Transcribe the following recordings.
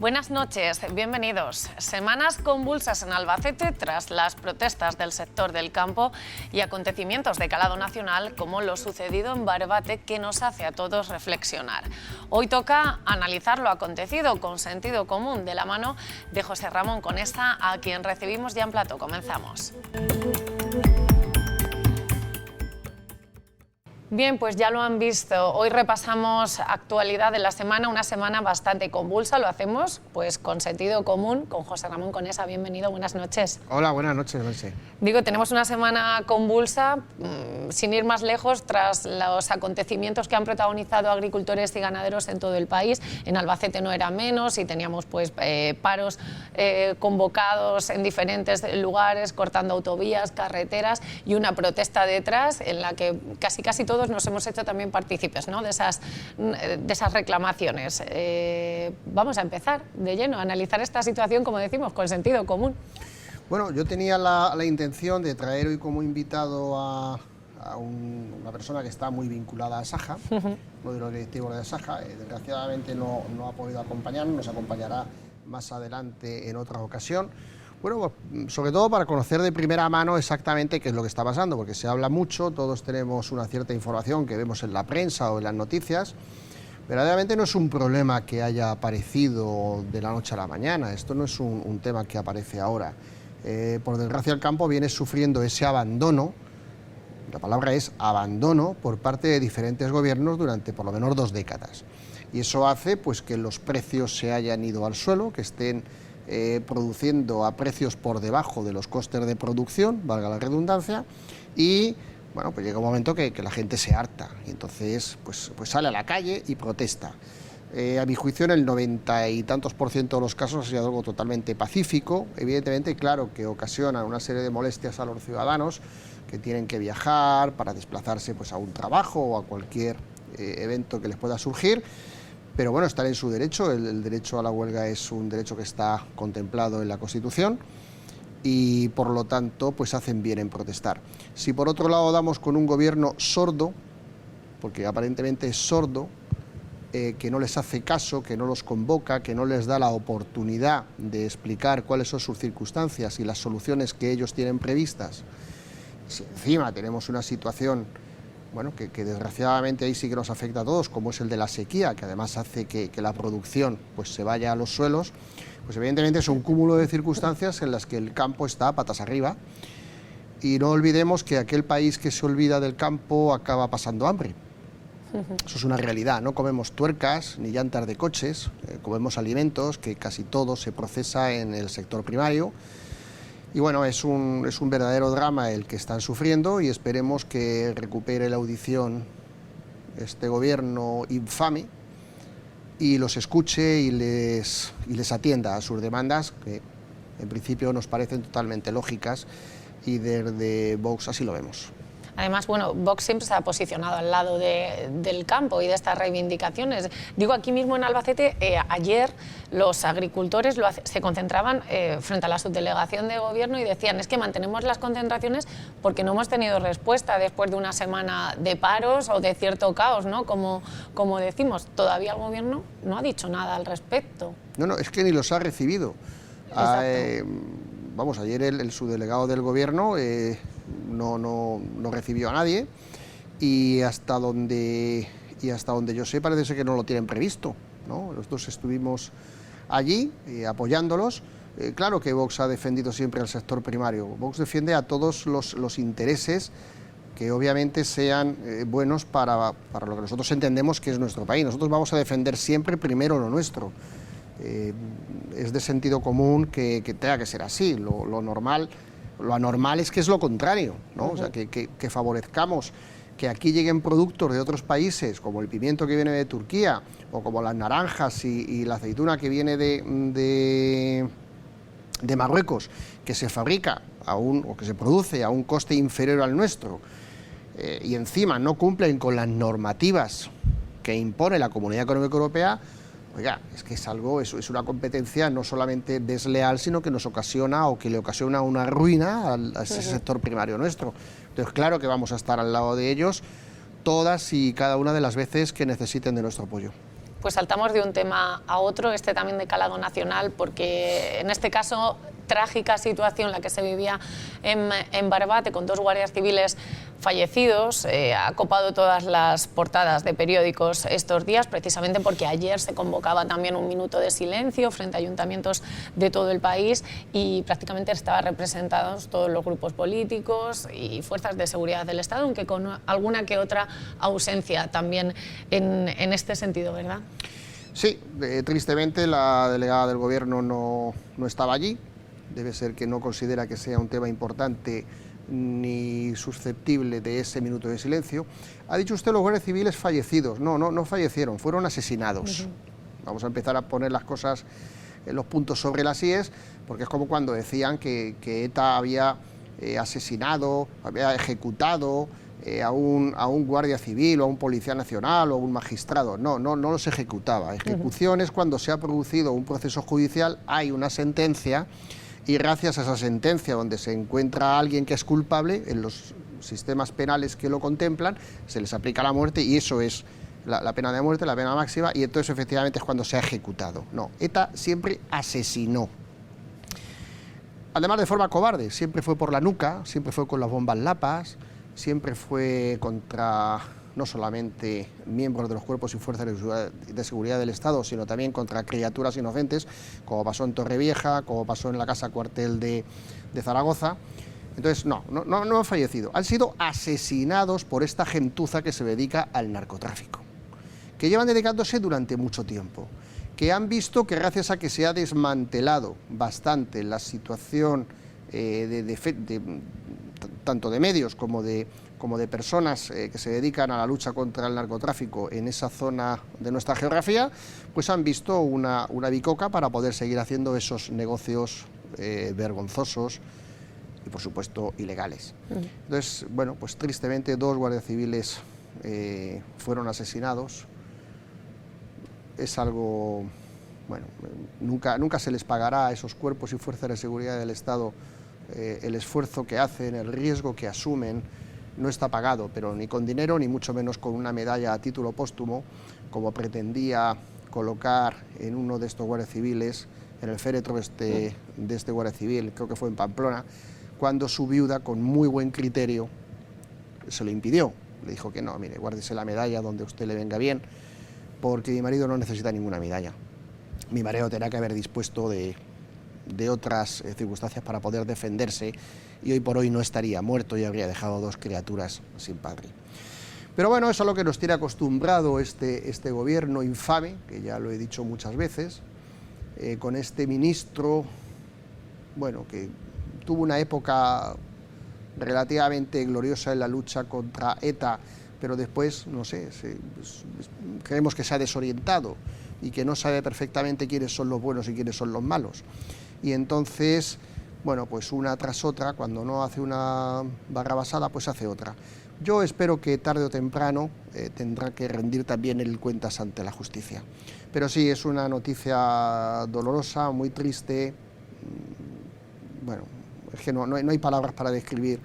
Buenas noches, bienvenidos. Semanas convulsas en Albacete tras las protestas del sector del campo y acontecimientos de calado nacional como lo sucedido en Barbate, que nos hace a todos reflexionar. Hoy toca analizar lo acontecido con sentido común, de la mano de José Ramón Conesa, a quien recibimos ya en plató. Comenzamos. Bien, pues ya lo han visto. Hoy repasamos actualidad de la semana, una semana bastante convulsa. Lo hacemos pues con sentido común, con José Ramón Conesa. Bienvenido, buenas noches. Hola, buenas noches, Merce. Digo, tenemos una semana convulsa, sin ir más lejos, tras los acontecimientos que han protagonizado agricultores y ganaderos en todo el país. En Albacete no era menos y teníamos pues paros convocados en diferentes lugares, cortando autovías, carreteras y una protesta detrás en la que casi todos nos hemos hecho también partícipes, ¿no?, de esas reclamaciones. Vamos a empezar de lleno a analizar esta situación, como decimos, con sentido común. Bueno, yo tenía la intención de traer hoy como invitado a una persona que está muy vinculada a Saja, uno de los directivos de Saja. Desgraciadamente no ha podido acompañarnos, nos acompañará más adelante en otra ocasión. Bueno, sobre todo para conocer de primera mano exactamente qué es lo que está pasando, porque se habla mucho, todos tenemos una cierta información que vemos en la prensa o en las noticias. Verdaderamente no es un problema que haya aparecido de la noche a la mañana, esto no es un tema que aparece ahora. Por desgracia el campo viene sufriendo ese abandono, la palabra es abandono, por parte de diferentes gobiernos durante por lo menos 2 décadas. Y eso hace pues que los precios se hayan ido al suelo, que estén produciendo a precios por debajo de los costes de producción, valga la redundancia, y bueno, pues llega un momento que la gente se harta y entonces pues sale a la calle y protesta. A mi juicio, en el 90 y tantos % de los casos ha sido algo totalmente pacífico. Evidentemente, claro que ocasiona una serie de molestias a los ciudadanos que tienen que viajar para desplazarse pues a un trabajo o a cualquier evento que les pueda surgir. Pero bueno, están en su derecho, el derecho a la huelga es un derecho que está contemplado en la Constitución y por lo tanto pues hacen bien en protestar. Si por otro lado damos con un gobierno sordo, porque aparentemente es sordo, que no les hace caso, que no los convoca, que no les da la oportunidad de explicar cuáles son sus circunstancias y las soluciones que ellos tienen previstas, si encima tenemos una situación bueno, que desgraciadamente ahí sí que nos afecta a todos, como es el de la sequía, que además hace que la producción pues se vaya a los suelos, pues evidentemente es un cúmulo de circunstancias en las que el campo está patas arriba. Y no olvidemos que aquel país que se olvida del campo acaba pasando hambre. Eso es una realidad, no comemos tuercas ni llantas de coches, comemos alimentos que casi todo se procesa en el sector primario. Y bueno, es un verdadero drama el que están sufriendo y esperemos que recupere la audición este gobierno infame y los escuche y les atienda a sus demandas, que en principio nos parecen totalmente lógicas y desde Vox así lo vemos. Además, bueno, Vox siempre se ha posicionado al lado del campo y de estas reivindicaciones. Digo, aquí mismo en Albacete, ayer los agricultores se concentraban frente a la subdelegación de gobierno y decían, es que mantenemos las concentraciones porque no hemos tenido respuesta después de una semana de paros o de cierto caos, ¿no? Como decimos, todavía el gobierno no ha dicho nada al respecto. No, es que ni los ha recibido. Vamos, ayer el subdelegado del gobierno no recibió a nadie y hasta donde yo sé parece ser que no lo tienen previsto, ¿no? Nosotros estuvimos allí apoyándolos. Claro que Vox ha defendido siempre al sector primario. Vox defiende a todos los intereses que obviamente sean buenos para lo que nosotros entendemos que es nuestro país. Nosotros vamos a defender siempre primero lo nuestro. Es de sentido común que tenga que ser así. Lo anormal es que es lo contrario, ¿no? O sea, que favorezcamos que aquí lleguen productos de otros países, como el pimiento que viene de Turquía, o como las naranjas y la aceituna que viene de Marruecos, que se fabrica o que se produce a un coste inferior al nuestro, y encima no cumplen con las normativas que impone la Comunidad Económica Europea. Oiga, es que es una competencia no solamente desleal, sino que nos ocasiona o que le ocasiona una ruina a ese sector primario nuestro. Entonces, claro que vamos a estar al lado de ellos todas y cada una de las veces que necesiten de nuestro apoyo. Pues saltamos de un tema a otro, este también de calado nacional, porque en este caso trágica situación la que se vivía en Barbate, con 2 guardias civiles fallecidos, ha copado todas las portadas de periódicos estos días, precisamente porque ayer se convocaba también un minuto de silencio frente a ayuntamientos de todo el país y prácticamente estaban representados todos los grupos políticos y fuerzas de seguridad del Estado, aunque con alguna que otra ausencia también en este sentido, ¿verdad? Sí, tristemente la delegada del Gobierno no estaba allí. Debe ser que no considera que sea un tema importante ni susceptible de ese minuto de silencio. Ha dicho usted los guardias civiles fallecidos. No fallecieron, fueron asesinados. Vamos a empezar a poner las cosas, los puntos sobre las íes, porque es como cuando decían que ETA había asesinado, había ejecutado a un guardia civil o a un policía nacional o a un magistrado. No los ejecutaba. Ejecución es cuando se ha producido un proceso judicial, hay una sentencia, y gracias a esa sentencia, donde se encuentra a alguien que es culpable, en los sistemas penales que lo contemplan, se les aplica la muerte, y eso es la pena de muerte, la pena máxima, y entonces efectivamente es cuando se ha ejecutado. No, ETA siempre asesinó. Además de forma cobarde, siempre fue por la nuca, siempre fue con las bombas lapas, siempre fue contra no solamente miembros de los cuerpos y fuerzas de seguridad del Estado, sino también contra criaturas inocentes, como pasó en Torrevieja, como pasó en la casa cuartel de Zaragoza. Entonces, no han fallecido, han sido asesinados por esta gentuza que se dedica al narcotráfico, que llevan dedicándose durante mucho tiempo, que han visto que gracias a que se ha desmantelado bastante la situación tanto de medios como de personas que se dedican a la lucha contra el narcotráfico en esa zona de nuestra geografía, pues han visto una bicoca para poder seguir haciendo esos negocios vergonzosos y, por supuesto, ilegales. Entonces, bueno, pues tristemente 2 guardias civiles fueron asesinados. Es algo, bueno, nunca se les pagará a esos cuerpos y fuerzas de seguridad del Estado el esfuerzo que hacen, el riesgo que asumen. No está pagado, pero ni con dinero, ni mucho menos con una medalla a título póstumo, como pretendía colocar en uno de estos guardias civiles, en el féretro de este guardia civil, creo que fue en Pamplona, cuando su viuda, con muy buen criterio, se lo impidió. Le dijo que no, mire, guárdese la medalla donde a usted le venga bien, porque mi marido no necesita ninguna medalla. Mi marido tendrá que haber dispuesto de otras circunstancias para poder defenderse, y hoy por hoy no estaría muerto y habría dejado 2 criaturas sin padre. Pero bueno, eso es a lo que nos tiene acostumbrado este gobierno infame, que ya lo he dicho muchas veces, con este ministro, bueno, que tuvo una época relativamente gloriosa en la lucha contra ETA, pero después, no sé, creemos que se ha desorientado y que no sabe perfectamente quiénes son los buenos y quiénes son los malos. Y entonces, bueno, pues una tras otra, cuando no hace una barrabasada, pues hace otra. Yo espero que tarde o temprano tendrá que rendir también el cuentas ante la justicia. Pero sí, es una noticia dolorosa, muy triste. Bueno, es que no hay palabras para describir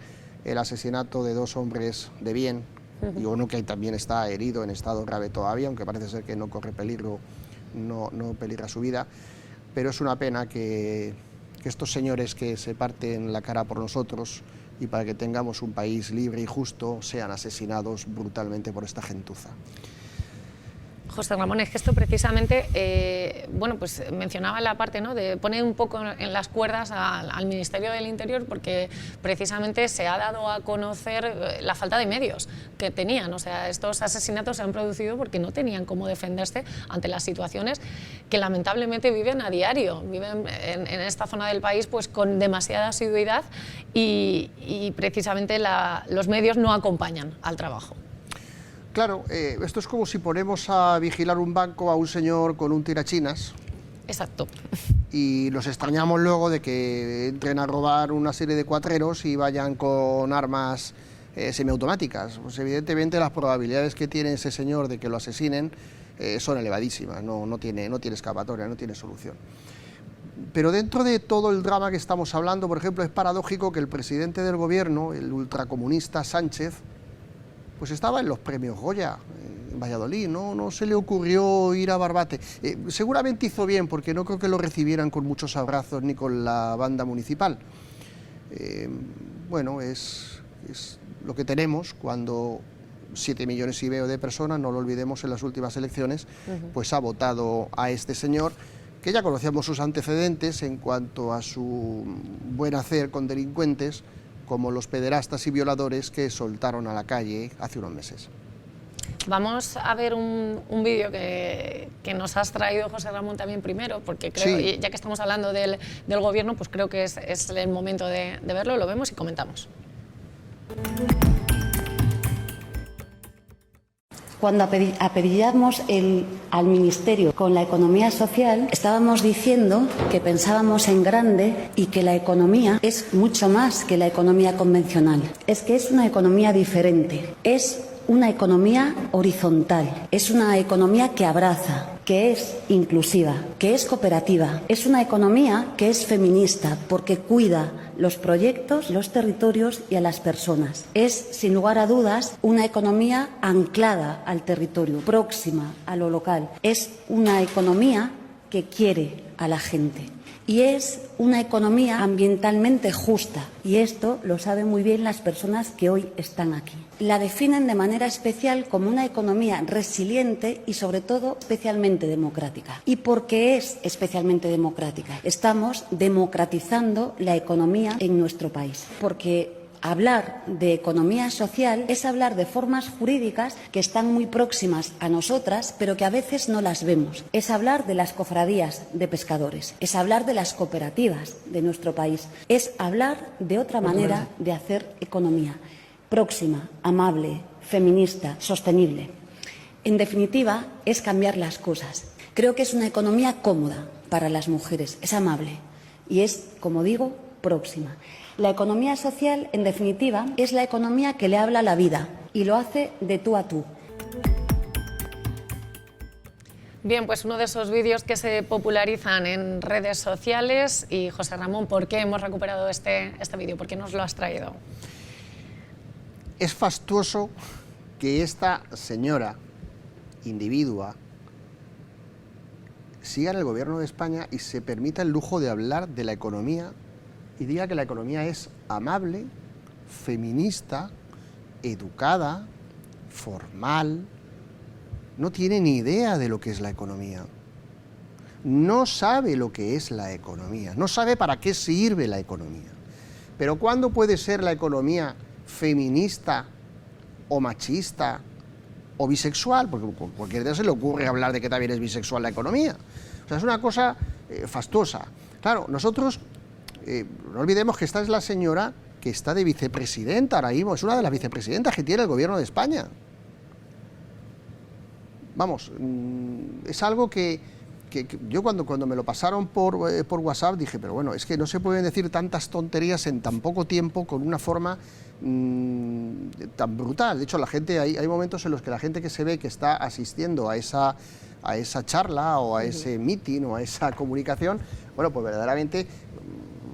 el asesinato de 2 hombres de bien, y uno que también está herido en estado grave todavía, aunque parece ser que no corre peligro, no peligra su vida. Pero es una pena que estos señores que se parten la cara por nosotros y para que tengamos un país libre y justo sean asesinados brutalmente por esta gentuza. José Ramón, es que esto precisamente, bueno, pues mencionaba la parte, ¿no?, de poner un poco en las cuerdas al Ministerio del Interior, porque precisamente se ha dado a conocer la falta de medios que tenían. O sea, estos asesinatos se han producido porque no tenían cómo defenderse ante las situaciones que lamentablemente viven a diario, viven en esta zona del país pues con demasiada asiduidad y precisamente los medios no acompañan al trabajo. Claro, esto es como si ponemos a vigilar un banco a un señor con un tirachinas. Exacto. Y nos extrañamos luego de que entren a robar una serie de cuatreros y vayan con armas semiautomáticas. Pues evidentemente las probabilidades que tiene ese señor de que lo asesinen son elevadísimas, no tiene escapatoria, no tiene solución. Pero dentro de todo el drama que estamos hablando, por ejemplo, es paradójico que el presidente del gobierno, el ultracomunista Sánchez, pues estaba en los premios Goya, Valladolid, no se le ocurrió ir a Barbate. Seguramente hizo bien, porque no creo que lo recibieran con muchos abrazos ni con la banda municipal. Bueno, es lo que tenemos cuando 7,5 millones de personas, no lo olvidemos, en las últimas elecciones, pues ha votado a este señor, que ya conocíamos sus antecedentes en cuanto a su buen hacer con delincuentes, como los pederastas y violadores que soltaron a la calle hace unos meses. Vamos a ver un vídeo que nos has traído, José Ramón, también primero, porque creo, Sí. ya que estamos hablando del gobierno, pues creo que es el momento de verlo, lo vemos y comentamos. Cuando apellidamos al Ministerio con la economía social, estábamos diciendo que pensábamos en grande y que la economía es mucho más que la economía convencional. Es que es una economía diferente, es una economía horizontal, es una economía que abraza, que es inclusiva, que es cooperativa, es una economía que es feminista porque cuida los proyectos, los territorios y a las personas. Es, sin lugar a dudas, una economía anclada al territorio, próxima a lo local. Es una economía que quiere a la gente. Y es una economía ambientalmente justa. Y esto lo saben muy bien las personas que hoy están aquí. La definen de manera especial como una economía resiliente y, sobre todo, especialmente democrática. ¿Y por qué es especialmente democrática? Estamos democratizando la economía en nuestro país. Porque hablar de economía social es hablar de formas jurídicas que están muy próximas a nosotras, pero que a veces no las vemos. Es hablar de las cofradías de pescadores, es hablar de las cooperativas de nuestro país, es hablar de otra manera de hacer economía, próxima, amable, feminista, sostenible. En definitiva, es cambiar las cosas. Creo que es una economía cómoda para las mujeres, es amable y es, como digo, próxima. La economía social, en definitiva, es la economía que le habla a la vida y lo hace de tú a tú. Bien, pues uno de esos vídeos que se popularizan en redes sociales. Y José Ramón, ¿por qué hemos recuperado este vídeo? ¿Por qué nos lo has traído? Es fastuoso que esta señora, individua, siga en el gobierno de España y se permita el lujo de hablar de la economía y diga que la economía es amable, feminista, educada, formal. No tiene ni idea de lo que es la economía. No sabe lo que es la economía, no sabe para qué sirve la economía. Pero ¿cuándo puede ser la economía feminista o machista o bisexual? Porque cualquier día se le ocurre hablar de que también es bisexual la economía. O sea, es una cosa fastuosa. Claro, nosotros... no olvidemos que esta es la señora que está de vicepresidenta ahora mismo, es una de las vicepresidentas que tiene el gobierno de España. Vamos, es algo que yo cuando me lo pasaron por WhatsApp dije, pero bueno, es que no se pueden decir tantas tonterías en tan poco tiempo con una forma tan brutal. De hecho, hay momentos en los que la gente que se ve que está asistiendo a esa charla o a ese meeting o a esa comunicación, bueno, pues verdaderamente...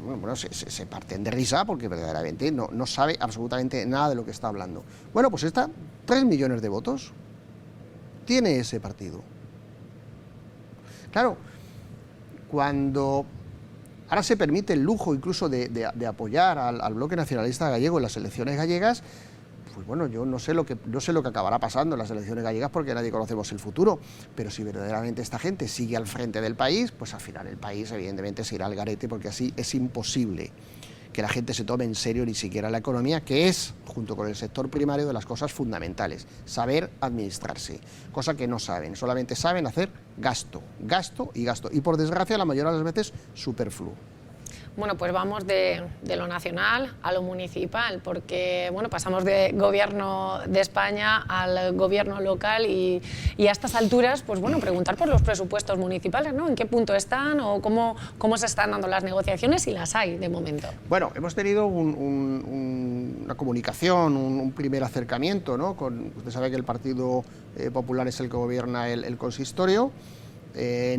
Bueno, se parten de risa porque verdaderamente no sabe absolutamente nada de lo que está hablando. Bueno, pues 3 millones de votos tiene ese partido. Claro, cuando ahora se permite el lujo incluso de apoyar al bloque nacionalista gallego en las elecciones gallegas, pues bueno, yo no sé lo que acabará pasando en las elecciones gallegas porque nadie conocemos el futuro, pero si verdaderamente esta gente sigue al frente del país, pues al final el país evidentemente se irá al garete, porque así es imposible que la gente se tome en serio ni siquiera la economía, que es, junto con el sector primario, de las cosas fundamentales, saber administrarse, cosa que no saben, solamente saben hacer gasto, gasto y gasto, y por desgracia la mayoría de las veces superfluo. Bueno, pues vamos de lo nacional a lo municipal, porque bueno, pasamos de gobierno de España al gobierno local y a estas alturas, pues bueno, preguntar por los presupuestos municipales, ¿no? ¿En qué punto están o cómo se están dando las negociaciones, si las hay de momento? Bueno, hemos tenido una comunicación, un primer acercamiento, ¿no? Usted sabe que el Partido Popular es el que gobierna el consistorio.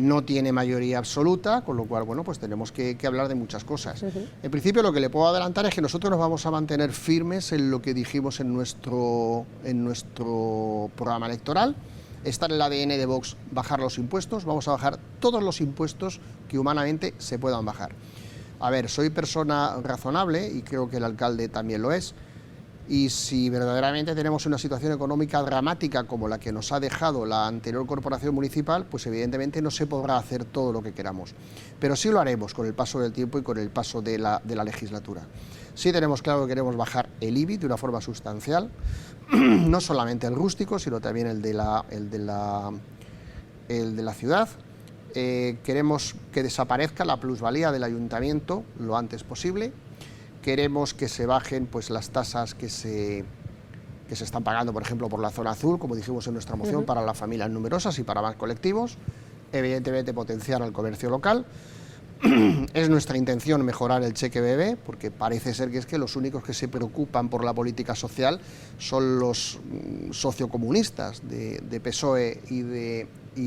No tiene mayoría absoluta, con lo cual, bueno, pues tenemos que hablar de muchas cosas. En principio, lo que le puedo adelantar es que nosotros nos vamos a mantener firmes en lo que dijimos en nuestro programa electoral. está en el ADN de Vox bajar los impuestos, vamos a bajar todos los impuestos que humanamente se puedan bajar. A ver, soy persona razonable y creo que el alcalde también lo es, y si verdaderamente tenemos una situación económica dramática como la que nos ha dejado la anterior corporación municipal, pues evidentemente no se podrá hacer todo lo que queramos. Pero sí lo haremos con el paso del tiempo y con el paso de la legislatura. Sí tenemos claro que queremos bajar el IBI de una forma sustancial, no solamente el rústico, sino también el de la ciudad. Queremos que desaparezca la plusvalía del ayuntamiento lo antes posible. Queremos que se bajen pues, las tasas que se están pagando, por ejemplo, por la zona azul, como dijimos en nuestra moción, para las familias numerosas y para más colectivos. Evidentemente, potenciar al comercio local. Es nuestra intención mejorar el cheque bebé, porque parece ser que es que los únicos que se preocupan por la política social son los sociocomunistas de PSOE y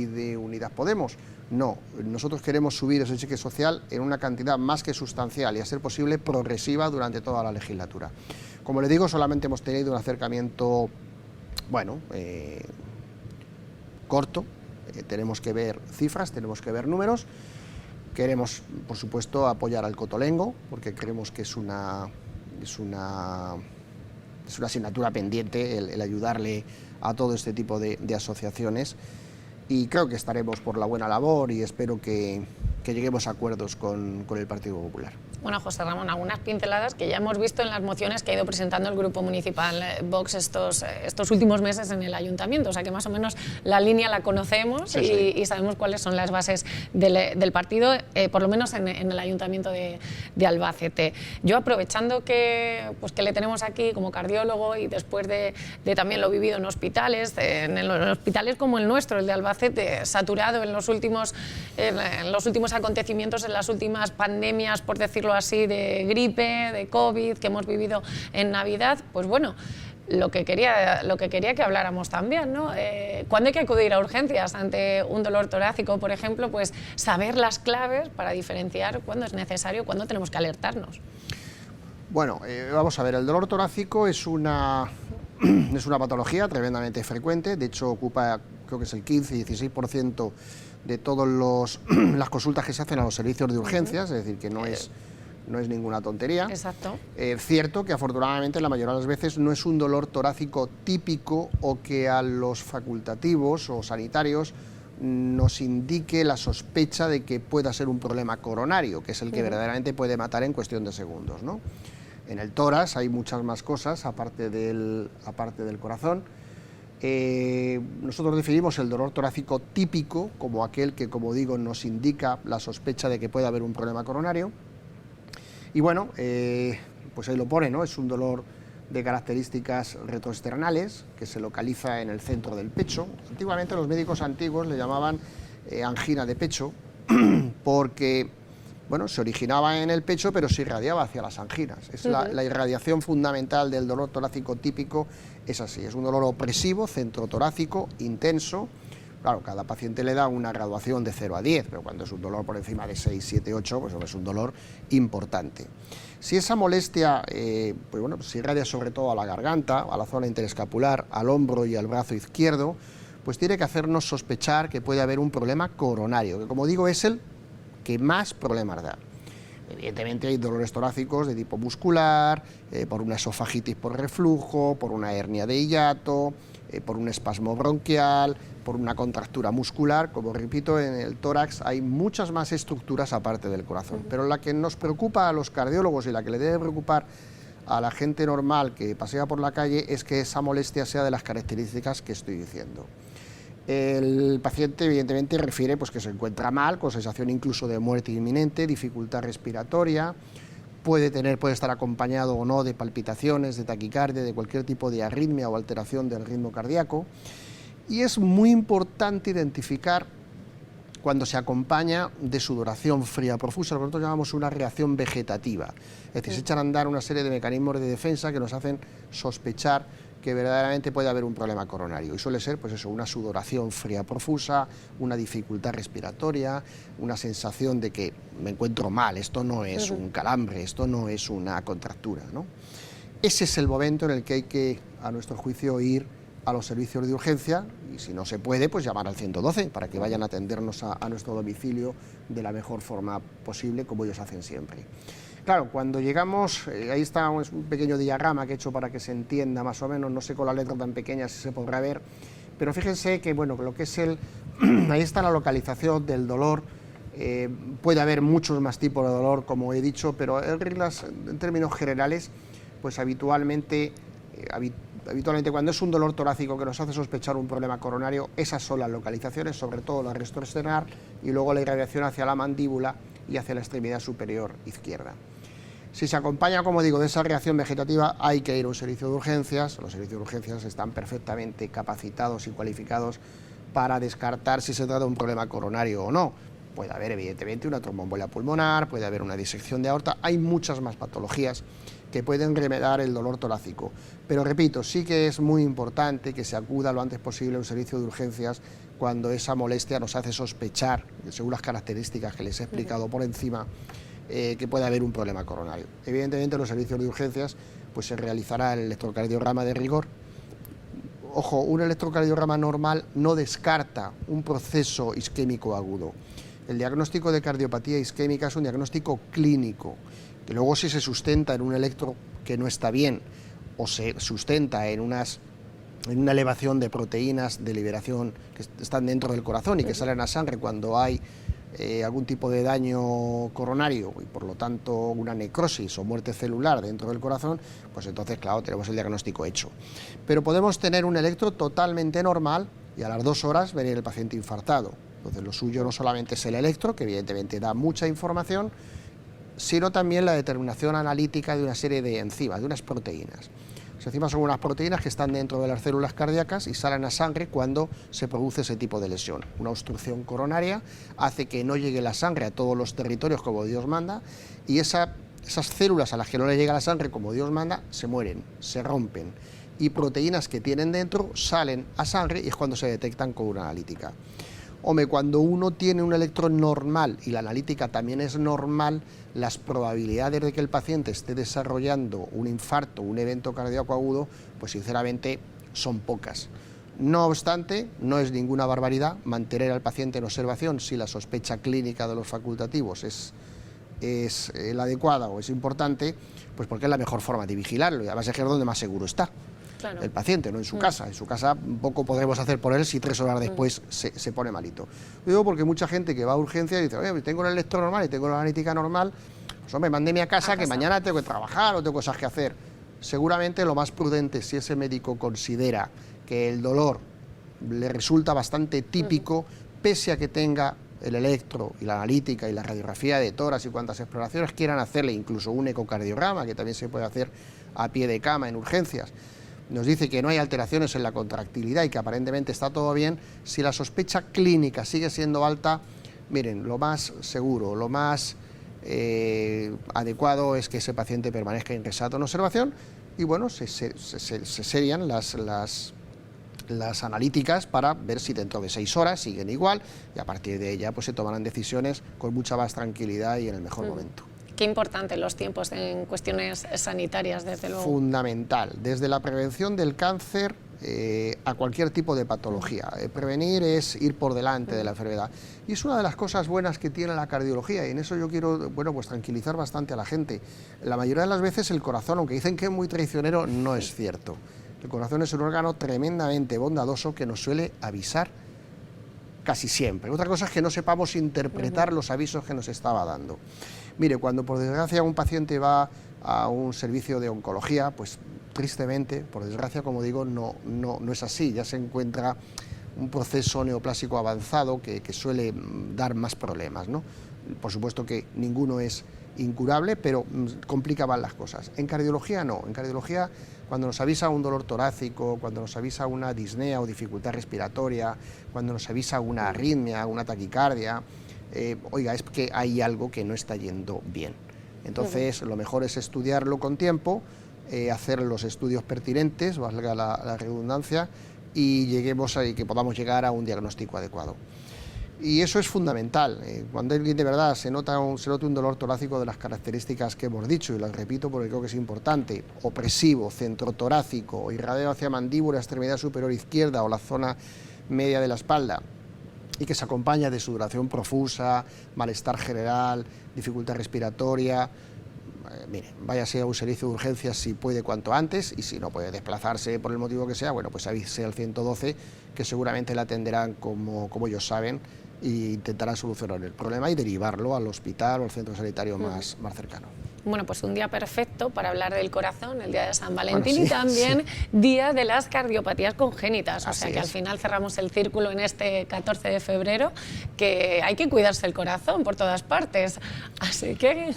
de Unidas Podemos. No, nosotros queremos subir ese cheque social en una cantidad más que sustancial y, a ser posible, progresiva durante toda la legislatura. Como le digo, solamente hemos tenido un acercamiento, bueno, corto. Tenemos que ver cifras, tenemos que ver números. Queremos, por supuesto, apoyar al Cotolengo, porque creemos que es una asignatura pendiente el ayudarle a todo este tipo de asociaciones. Y creo que estaremos por la buena labor y espero que lleguemos a acuerdos con el Partido Popular. Bueno, José Ramón, algunas pinceladas que ya hemos visto en las mociones que ha ido presentando el Grupo Municipal Vox estos últimos meses en el Ayuntamiento, o sea que más o menos la línea la conocemos y sabemos cuáles son las bases del partido, por lo menos en el Ayuntamiento de Albacete. Yo, aprovechando que le tenemos aquí como cardiólogo y después de también lo vivido en hospitales, en hospitales como el nuestro, el de Albacete, saturado en los últimos acontecimientos, en las últimas pandemias, por decirlo así, de gripe, de COVID que hemos vivido en Navidad, pues bueno, lo que quería que habláramos también, ¿no? Cuando hay que acudir a urgencias ante un dolor torácico, por ejemplo, pues saber las claves para diferenciar cuándo es necesario, cuándo tenemos que alertarnos. Bueno, vamos a ver, el dolor torácico es una patología tremendamente frecuente, de hecho ocupa, creo que es el 15-16% de todas las consultas que se hacen a los servicios de urgencias, es decir, que no es ninguna tontería. Exacto. Cierto que afortunadamente la mayoría de las veces no es un dolor torácico típico o que a los facultativos o sanitarios nos indique la sospecha de que pueda ser un problema coronario, que es el que verdaderamente puede matar en cuestión de segundos, ¿no? En el tórax hay muchas más cosas aparte del corazón. Nosotros definimos el dolor torácico típico como aquel que, como digo, nos indica la sospecha de que puede haber un problema coronario. Y bueno, pues ahí lo pone, ¿no? Es un dolor de características retroesternales que se localiza en el centro del pecho. Antiguamente los médicos antiguos le llamaban angina de pecho porque, bueno, se originaba en el pecho pero se irradiaba hacia las anginas. Es la irradiación fundamental del dolor torácico típico, es así, es un dolor opresivo, centrotorácico, intenso. Claro, cada paciente le da una graduación de 0 a 10, pero cuando es un dolor por encima de 6, 7, 8, pues es un dolor importante. Si esa molestia pues bueno, se irradia sobre todo a la garganta, a la zona interescapular, al hombro y al brazo izquierdo, pues tiene que hacernos sospechar que puede haber un problema coronario, que, como digo, es el que más problemas da. Evidentemente hay dolores torácicos de tipo muscular, por una esofagitis por reflujo, por una hernia de hiato, por un espasmo bronquial, por una contractura muscular. Como repito, en el tórax hay muchas más estructuras aparte del corazón, pero la que nos preocupa a los cardiólogos y la que le debe preocupar a la gente normal que pasea por la calle es que esa molestia sea de las características que estoy diciendo. El paciente evidentemente refiere pues, que se encuentra mal, con sensación incluso de muerte inminente, dificultad respiratoria, puede estar acompañado o no de palpitaciones, de taquicardia, de cualquier tipo de arritmia o alteración del ritmo cardíaco. Y es muy importante identificar cuando se acompaña de sudoración fría profusa, lo que nosotros llamamos una reacción vegetativa. Es decir, se echan a andar una serie de mecanismos de defensa que nos hacen sospechar que verdaderamente puede haber un problema coronario. Y suele ser, pues eso, una sudoración fría profusa, una dificultad respiratoria, una sensación de que me encuentro mal, esto no es un calambre, esto no es una contractura, ¿no? Ese es el momento en el que hay que, a nuestro juicio, ir a los servicios de urgencia y si no se puede, pues llamar al 112 para que vayan a atendernos a nuestro domicilio de la mejor forma posible, como ellos hacen siempre. Claro, cuando llegamos, ahí está un pequeño diagrama que he hecho para que se entienda más o menos, no sé con la letra tan pequeña si se podrá ver, pero fíjense que bueno, lo que es ahí está la localización del dolor. Puede haber muchos más tipos de dolor, como he dicho, pero en reglas, en términos generales, pues habitualmente cuando es un dolor torácico que nos hace sospechar un problema coronario, esas son las localizaciones, sobre todo la resto externar y luego la irradiación hacia la mandíbula y hacia la extremidad superior izquierda. Si se acompaña, como digo, de esa reacción vegetativa, hay que ir a un servicio de urgencias. Los servicios de urgencias están perfectamente capacitados y cualificados para descartar si se trata de un problema coronario o no. Puede haber, evidentemente, una tromboembolia pulmonar, puede haber una disección de aorta, hay muchas más patologías que pueden remediar el dolor torácico. Pero repito, sí que es muy importante que se acuda lo antes posible a un servicio de urgencias cuando esa molestia nos hace sospechar, según las características que les he explicado por encima, que puede haber un problema coronario. Evidentemente, en los servicios de urgencias pues se realizará el electrocardiograma de rigor. Ojo, un electrocardiograma normal no descarta un proceso isquémico agudo. El diagnóstico de cardiopatía isquémica es un diagnóstico clínico, que luego si se sustenta en un electro que no está bien o se sustenta en una elevación de proteínas de liberación que están dentro del corazón y que salen a sangre cuando hay algún tipo de daño coronario y por lo tanto una necrosis o muerte celular dentro del corazón, pues entonces claro, tenemos el diagnóstico hecho. Pero podemos tener un electro totalmente normal y a las 2 horas venir el paciente infartado. Entonces lo suyo no solamente es el electro, que evidentemente da mucha información, sino también la determinación analítica de una serie de enzimas, de unas proteínas. Las enzimas son unas proteínas que están dentro de las células cardíacas y salen a sangre cuando se produce ese tipo de lesión. Una obstrucción coronaria hace que no llegue la sangre a todos los territorios como Dios manda y esas células a las que no le llega la sangre como Dios manda se mueren, se rompen y proteínas que tienen dentro salen a sangre y es cuando se detectan con una analítica. Hombre, cuando uno tiene un electro normal y la analítica también es normal, las probabilidades de que el paciente esté desarrollando un infarto, un evento cardíaco agudo, pues sinceramente son pocas. No obstante, no es ninguna barbaridad mantener al paciente en observación si la sospecha clínica de los facultativos es la adecuada o es importante, pues porque es la mejor forma de vigilarlo y además es que es donde más seguro está. Claro. El paciente, no en su casa. En su casa poco podremos hacer por él si 3 horas después se pone malito. Lo digo porque mucha gente que va a urgencias dice, oye, tengo el electro normal y tengo la analítica normal, pues hombre, mándeme a casa que mañana tengo que trabajar o tengo cosas que hacer. Seguramente lo más prudente, si ese médico considera que el dolor le resulta bastante típico, pese a que tenga el electro y la analítica y la radiografía de tórax y cuantas exploraciones quieran hacerle, incluso un ecocardiograma, que también se puede hacer a pie de cama en urgencias, nos dice que no hay alteraciones en la contractilidad y que aparentemente está todo bien, si la sospecha clínica sigue siendo alta, miren, lo más seguro, lo más adecuado es que ese paciente permanezca ingresado en observación y bueno, se serían las analíticas para ver si dentro de 6 horas siguen igual y a partir de ella pues se tomarán decisiones con mucha más tranquilidad y en el mejor momento. Qué importante los tiempos en cuestiones sanitarias, desde luego. Fundamental, desde la prevención del cáncer a cualquier tipo de patología. Prevenir es ir por delante de la enfermedad. Y es una de las cosas buenas que tiene la cardiología y en eso yo quiero, bueno, pues tranquilizar bastante a la gente. La mayoría de las veces el corazón, aunque dicen que es muy traicionero, no es cierto. El corazón es un órgano tremendamente bondadoso que nos suele avisar casi siempre. Otra cosa es que no sepamos interpretar los avisos que nos estaba dando. Mire, cuando por desgracia un paciente va a un servicio de oncología, pues tristemente, por desgracia, como digo, no es así. Ya se encuentra un proceso neoplásico avanzado que suele dar más problemas, ¿no? Por supuesto que ninguno es incurable, pero complica más las cosas. En cardiología no. En cardiología, cuando nos avisa un dolor torácico, cuando nos avisa una disnea o dificultad respiratoria, cuando nos avisa una arritmia, una taquicardia, oiga, es que hay algo que no está yendo bien. Entonces, lo mejor es estudiarlo con tiempo, hacer los estudios pertinentes, valga la redundancia, y lleguemos a que podamos llegar a un diagnóstico adecuado. Y eso es fundamental. Cuando alguien de verdad se nota un dolor torácico de las características que hemos dicho, y las repito porque creo que es importante: opresivo, centrotorácico, irradiado hacia mandíbula, extremidad superior izquierda o la zona media de la espalda, y que se acompaña de sudoración profusa, malestar general, dificultad respiratoria, mire, váyase a un servicio de urgencias si puede cuanto antes, y si no puede desplazarse por el motivo que sea, bueno, pues avise al 112, que seguramente le atenderán como ellos saben, e intentarán solucionar el problema y derivarlo al hospital o al centro sanitario más cercano. Bueno, pues un día perfecto para hablar del corazón, el día de San Valentín, bueno, sí, y también sí. día de las cardiopatías congénitas. O Así sea que es. al final cerramos el círculo en este 14 de febrero, que hay que cuidarse el corazón por todas partes. Así que...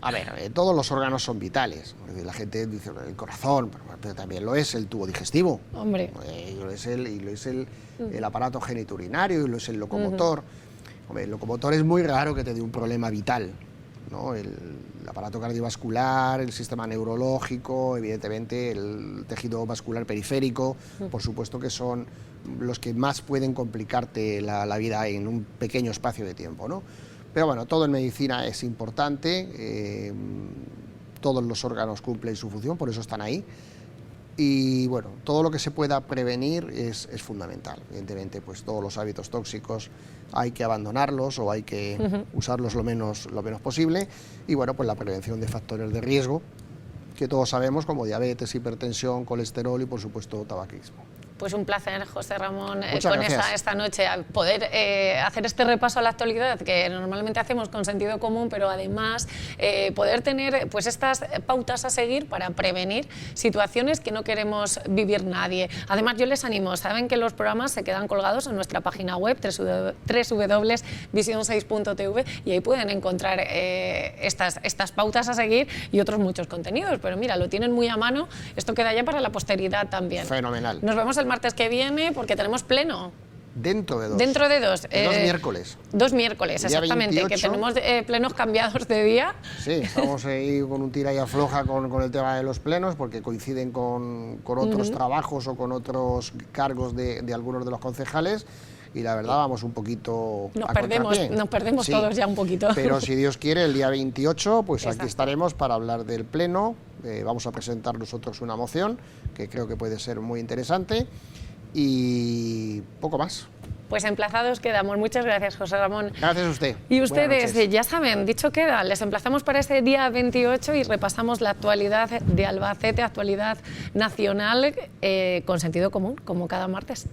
A ver, todos los órganos son vitales. La gente dice el corazón, pero también lo es el tubo digestivo. Hombre. Lo es el aparato genitourinario, y lo es el locomotor. Hombre, el locomotor es muy raro que te dé un problema vital, ¿no? El aparato cardiovascular, el sistema neurológico, evidentemente el tejido vascular periférico, por supuesto que son los que más pueden complicarte la vida en un pequeño espacio de tiempo, ¿no? Pero bueno, todo en medicina es importante, todos los órganos cumplen su función, por eso están ahí. Y bueno, todo lo que se pueda prevenir es fundamental. Evidentemente, pues todos los hábitos tóxicos hay que abandonarlos o hay que usarlos lo menos posible. Y bueno, pues la prevención de factores de riesgo, que todos sabemos, como diabetes, hipertensión, colesterol y por supuesto tabaquismo. Pues un placer, José Ramón, Muchas con gracias. esta noche, a poder hacer este repaso a la actualidad que normalmente hacemos con sentido común, pero además poder tener pues estas pautas a seguir para prevenir situaciones que no queremos vivir nadie. Además, yo les animo, saben que los programas se quedan colgados en nuestra página web, www.vision6.tv, y ahí pueden encontrar estas pautas a seguir y otros muchos contenidos. Pero mira, lo tienen muy a mano, esto queda ya para la posteridad también. Fenomenal. Nos vemos el martes que viene porque tenemos pleno. Dentro de dos. Dentro de dos. 2 miércoles. 2 miércoles, El día exactamente, 28, que tenemos plenos cambiados de día. Sí, estamos ahí con un tira y afloja con el tema de los plenos, porque coinciden con otros trabajos o con otros cargos de algunos de los concejales. Y la verdad, vamos un poquito Nos a perdemos contrapié. todos ya un poquito. Pero si Dios quiere, el día 28, pues Exacto. aquí estaremos para hablar del pleno. Vamos a presentar nosotros una moción que creo que puede ser muy interesante, y poco más. Pues emplazados quedamos. Muchas gracias, José Ramón. Gracias a usted. Y Buenas ustedes, noches. ya saben, dicho queda, les emplazamos para ese día 28 y repasamos la actualidad de Albacete, actualidad nacional, con sentido común, como cada martes.